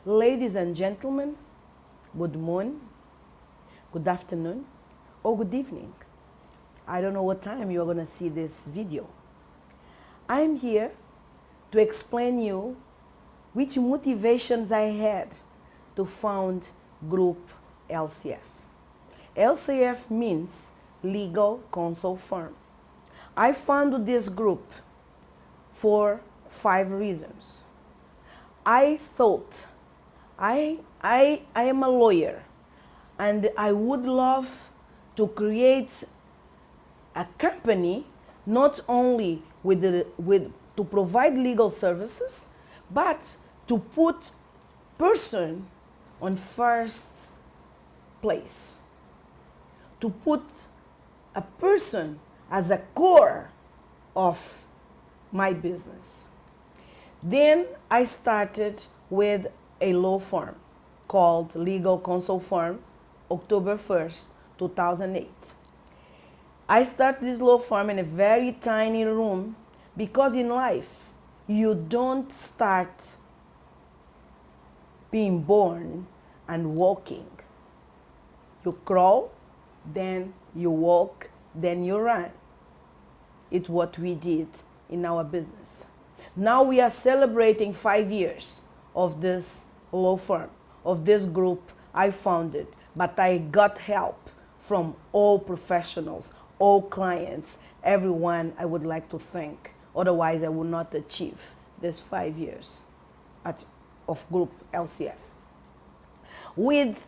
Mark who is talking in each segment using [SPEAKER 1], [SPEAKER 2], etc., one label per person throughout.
[SPEAKER 1] Ladies and gentlemen, good morning, good afternoon, or good evening. I don't know what time you're going to see this video. I'm here to explain you which motivations I had to found Group LCF. LCF means Legal Counsel Firm. I founded this group for 5 reasons. I thought I am a lawyer and I would love to create a company not only to provide legal services, but to put person on first place. To put a person as a core of my business. Then I started with a law firm called Legal Counsel Firm, October 1st, 2008. I started this law firm in a very tiny room because in life, you don't start being born and walking. You crawl, then you walk, then you run. It's what we did in our business. Now we are celebrating 5 years of this law firm, of this group I founded, but I got help from all professionals, all clients, everyone I would like to thank. Otherwise, I would not achieve this 5 years of Group LCF. With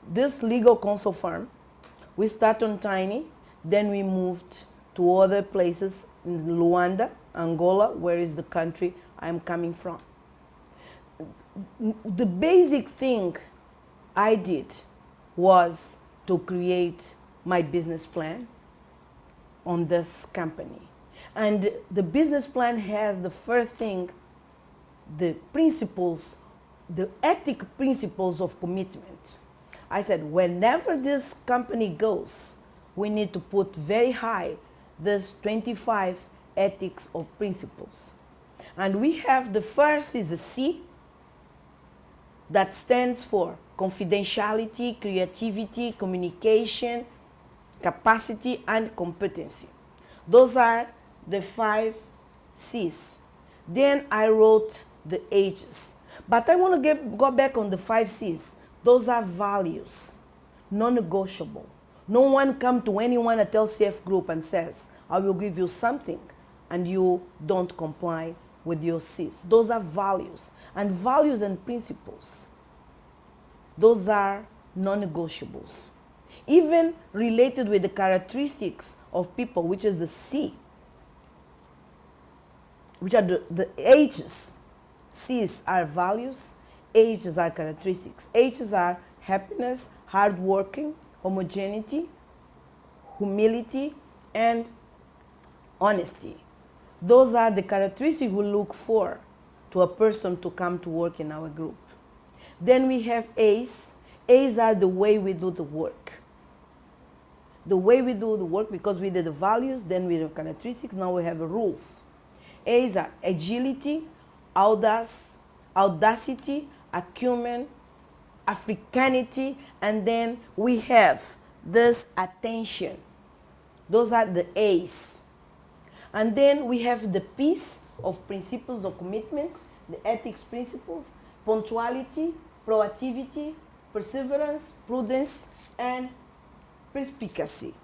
[SPEAKER 1] this legal counsel firm, we started on tiny, then we moved to other places in Luanda, Angola, where is the country I'm coming from. The basic thing I did was to create my business plan on this company. And the business plan has the first thing, the principles, the ethic principles of commitment. I said, whenever this company goes, we need to put very high this 25 ethics of principles. And we have the first is a C, that stands for confidentiality, creativity, communication, capacity, and competency. Those are the 5 C's. Then I wrote the H's. But I want to go back on the 5 C's. Those are values, non-negotiable. No one comes to anyone at LCF Group and says, I will give you something, and you don't comply with your C's. Those are values. And values and principles, those are non-negotiables. Even related with the characteristics of people, which is the C, which are the H's. C's are values, H's are characteristics. H's are happiness, hardworking, homogeneity, humility, and honesty. Those are the characteristics we look for to a person to come to work in our group. Then we have A's. A's are the way we do the work. The way we do the work, because we did the values, then we have characteristics, now we have the rules. A's are agility, audacity, acumen, Africanity, and then we have this attention. Those are the A's. And then we have the P's of principles of commitment, the ethics principles, punctuality, proactivity, perseverance, prudence, and perspicacy.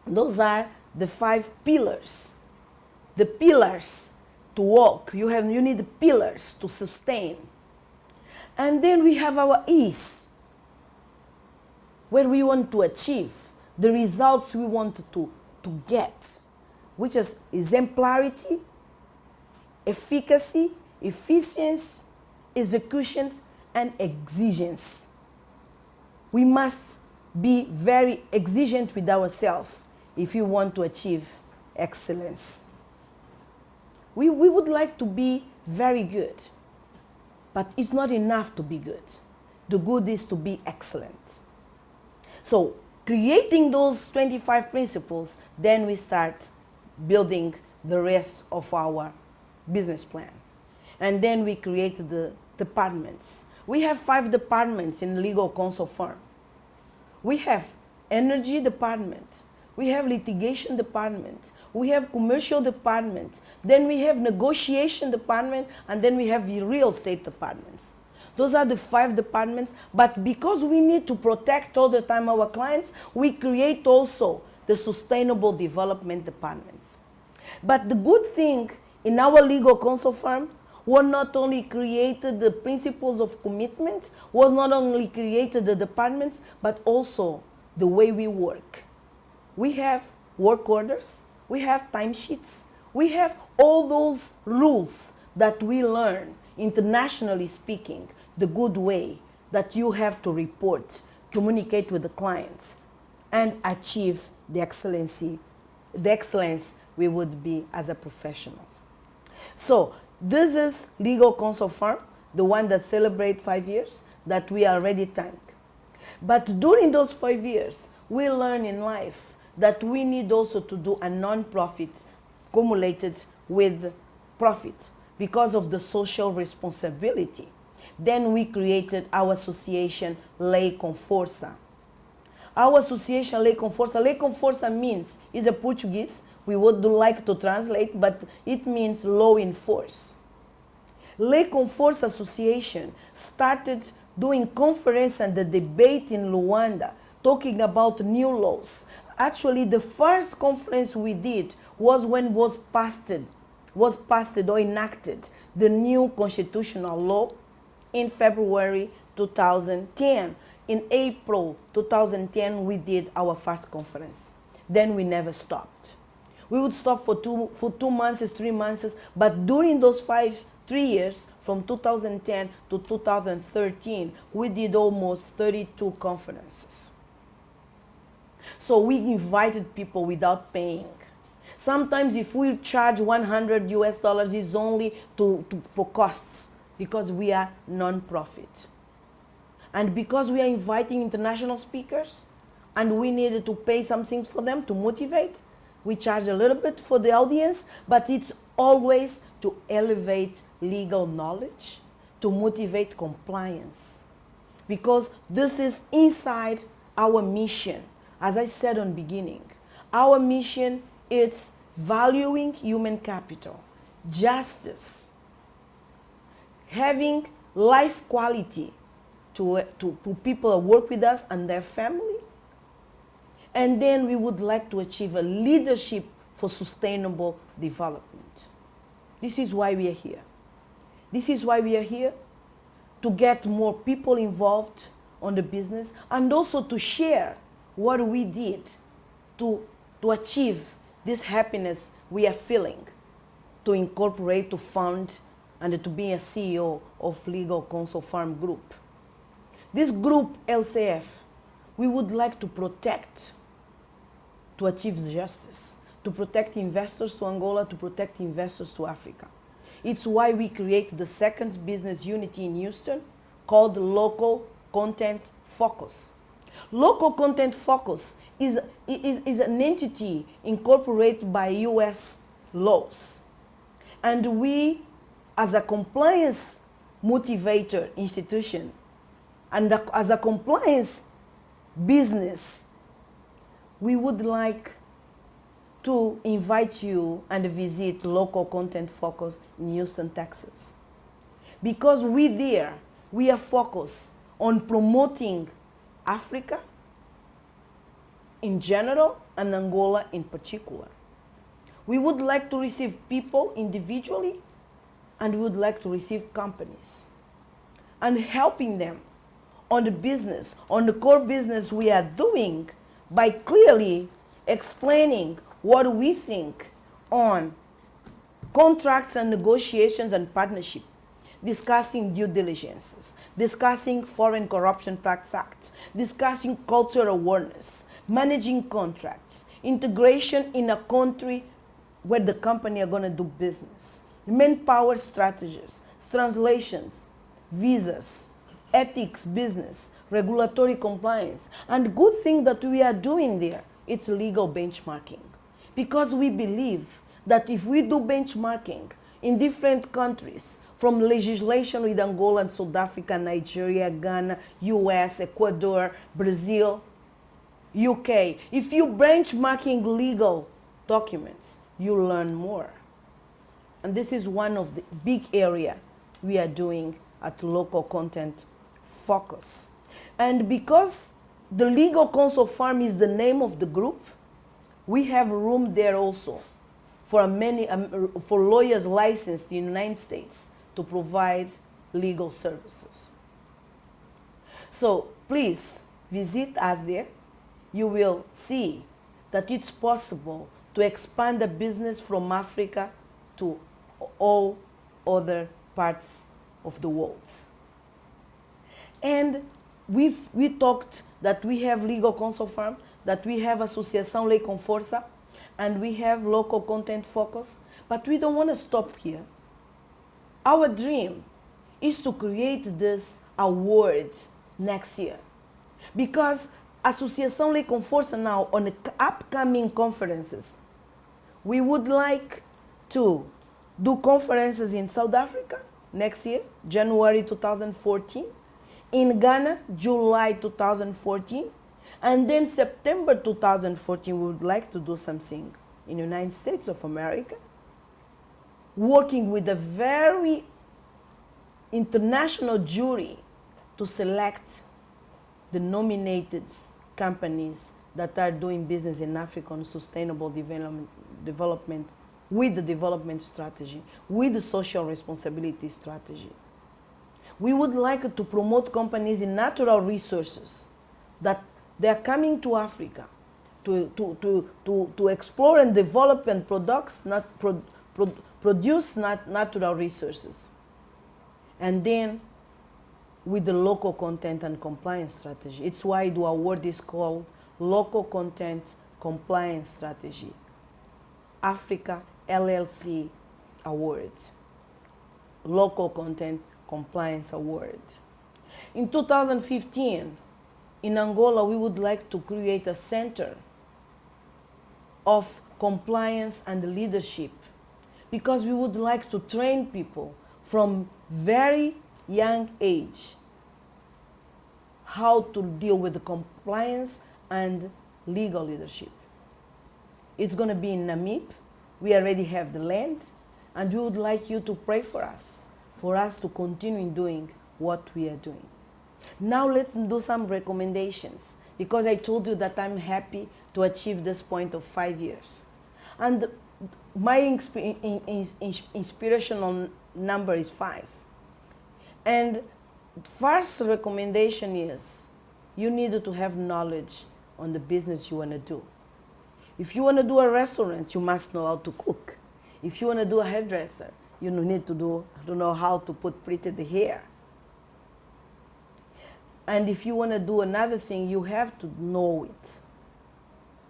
[SPEAKER 1] Those are the 5 pillars. The pillars to walk. You need the pillars to sustain. And then we have our E's, where we want to achieve the results we want to get, which is exemplarity, efficacy, efficiency, executions, and exigence. We must be very exigent with ourselves if you want to achieve excellence. We would like to be very good, but it's not enough to be good. The good is to be excellent. So creating those 25 principles, then we start building the rest of our business plan. And then we create the departments. We have 5 departments in legal counsel firm. We have energy department, we have litigation department, we have commercial department, then we have negotiation department, and then we have the real estate departments. Those are the 5 departments, but because we need to protect all the time our clients, we create also the sustainable development departments. But the good thing in our legal counsel firms was not only created the principles of commitment, was not only created the departments, but also the way we work. We have work orders, we have timesheets, we have all those rules that we learn, internationally speaking, the good way that you have to report, communicate with the clients, and achieve the excellence we would be as a professional. So this is legal counsel firm, the one that celebrates 5 years, that we already thank. But during those 5 years, we learn in life that we need also to do a non-profit cumulated with profit because of the social responsibility. Then we created our association Lei com Força. Our association Lei com Força means, is a Portuguese, we would like to translate, but it means law in force. Lei com Força Association started doing conference and the debate in Luanda, talking about new laws. Actually, the first conference we did was when was passed or enacted the new constitutional law in February 2010. In April 2010, we did our first conference. Then we never stopped. We would stop for 2 months, 3 months, but during those 3 years, from 2010 to 2013, we did almost 32 conferences. So we invited people without paying. Sometimes if we charge $100 it's only for costs, because we are non-profit. And because we are inviting international speakers and we needed to pay some things for them to motivate, we charge a little bit for the audience, but it's always to elevate legal knowledge, to motivate compliance. Because this is inside our mission. As I said on the beginning, our mission is valuing human capital, justice, having life quality to people who work with us and their family. And then we would like to achieve a leadership for sustainable development. This is why we are here. This is why we are here, to get more people involved on the business and also to share what we did to achieve this happiness we are feeling, to incorporate, to fund, and to be a CEO of Legal Counsel Firm Group. This group, LCF, we would like to protect, to achieve justice, to protect investors to Angola, to protect investors to Africa. It's why we create the second business unit in Houston called Local Content Focus. Local Content Focus is an entity incorporated by US laws. And we, as a compliance motivator institution, and as a compliance business, we would like to invite you and visit Local Content Focus in Houston, Texas. Because we are focused on promoting Africa in general and Angola in particular. We would like to receive people individually, and we would like to receive companies, and helping them on the business, on the core business we are doing, by clearly explaining what we think on contracts and negotiations and partnership, discussing due diligences, discussing Foreign Corruption Practices Act, discussing cultural awareness, managing contracts, integration in a country where the company are going to do business, manpower strategies, translations, visas, ethics, business, regulatory compliance. And good thing that we are doing there, it's legal benchmarking. Because we believe that if we do benchmarking in different countries, from legislation with Angola and South Africa, Nigeria, Ghana, US, Ecuador, Brazil, UK, if you benchmarking legal documents, you learn more. And this is one of the big area we are doing at Local Content Focus. And because the Legal Counsel Firm is the name of the group, we have room there also for for lawyers licensed in the United States to provide legal services. So please visit us there. You will see that it's possible to expand the business from Africa to all other parts of the world. And we talked that we have Legal Counsel Firm, that we have Associação Lei com Força, and we have Local Content Focus, but we don't want to stop here. Our dream is to create this award next year, because Associação Lei com Força now, on the upcoming conferences, we would like to do conferences in South Africa next year, January 2014, in Ghana, July 2014, and then September 2014, we would like to do something in the United States of America, working with a very international jury to select the nominated companies that are doing business in Africa on sustainable development with the development strategy, with the social responsibility strategy. We would like to promote companies in natural resources that they are coming to Africa to explore and develop and produce natural resources. And then with the local content and compliance strategy. It's why the award is called Local Content Compliance Strategy, Africa LLC Award, Local Content Compliance Award. In 2015, in Angola, we would like to create a center of compliance and leadership, because we would like to train people from very young age how to deal with the compliance and legal leadership. It's going to be in Namib. We already have the land, and we would like you to pray for us to continue doing what we are doing. Now let's do some recommendations, because I told you that I'm happy to achieve this point of 5 years. And my inspirational number is 5. And first recommendation is you need to have knowledge on the business you want to do. If you want to do a restaurant, you must know how to cook. If you want to do a hairdresser, you need to know how to put pretty the hair. And if you want to do another thing, you have to know it,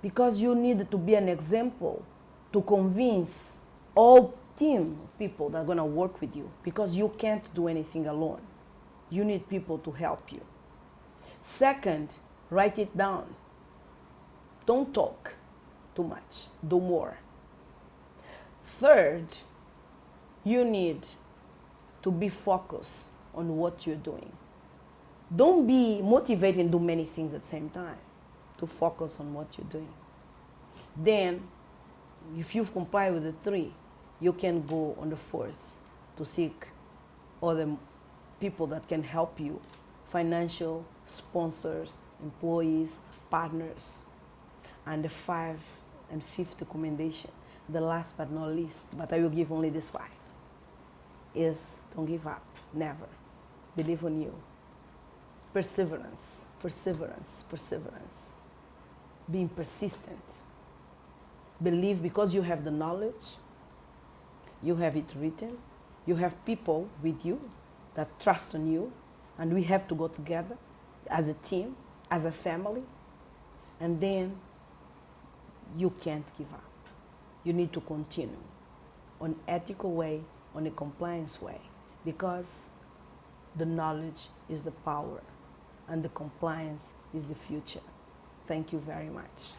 [SPEAKER 1] because you need to be an example to convince all team people that are going to work with you, because you can't do anything alone. You need people to help you. Second, write it down. Don't talk too much, do more. Third, you need to be focused on what you're doing. Don't be motivated and do many things at the same time. To focus on what you're doing. Then, if you comply with the 3, you can go on the 4th to seek other people that can help you, financial sponsors, employees, partners. And the 5th and 5th recommendation, the last but not least, but I will give only this 5, is don't give up, never. Believe on you. Perseverance, perseverance, perseverance. Being persistent. Believe, because you have the knowledge, you have it written, you have people with you that trust on you, and we have to go together as a team, as a family, and then you can't give up. You need to continue on ethical way, on a compliance way, because the knowledge is the power. and the compliance is the future. Thank you very much.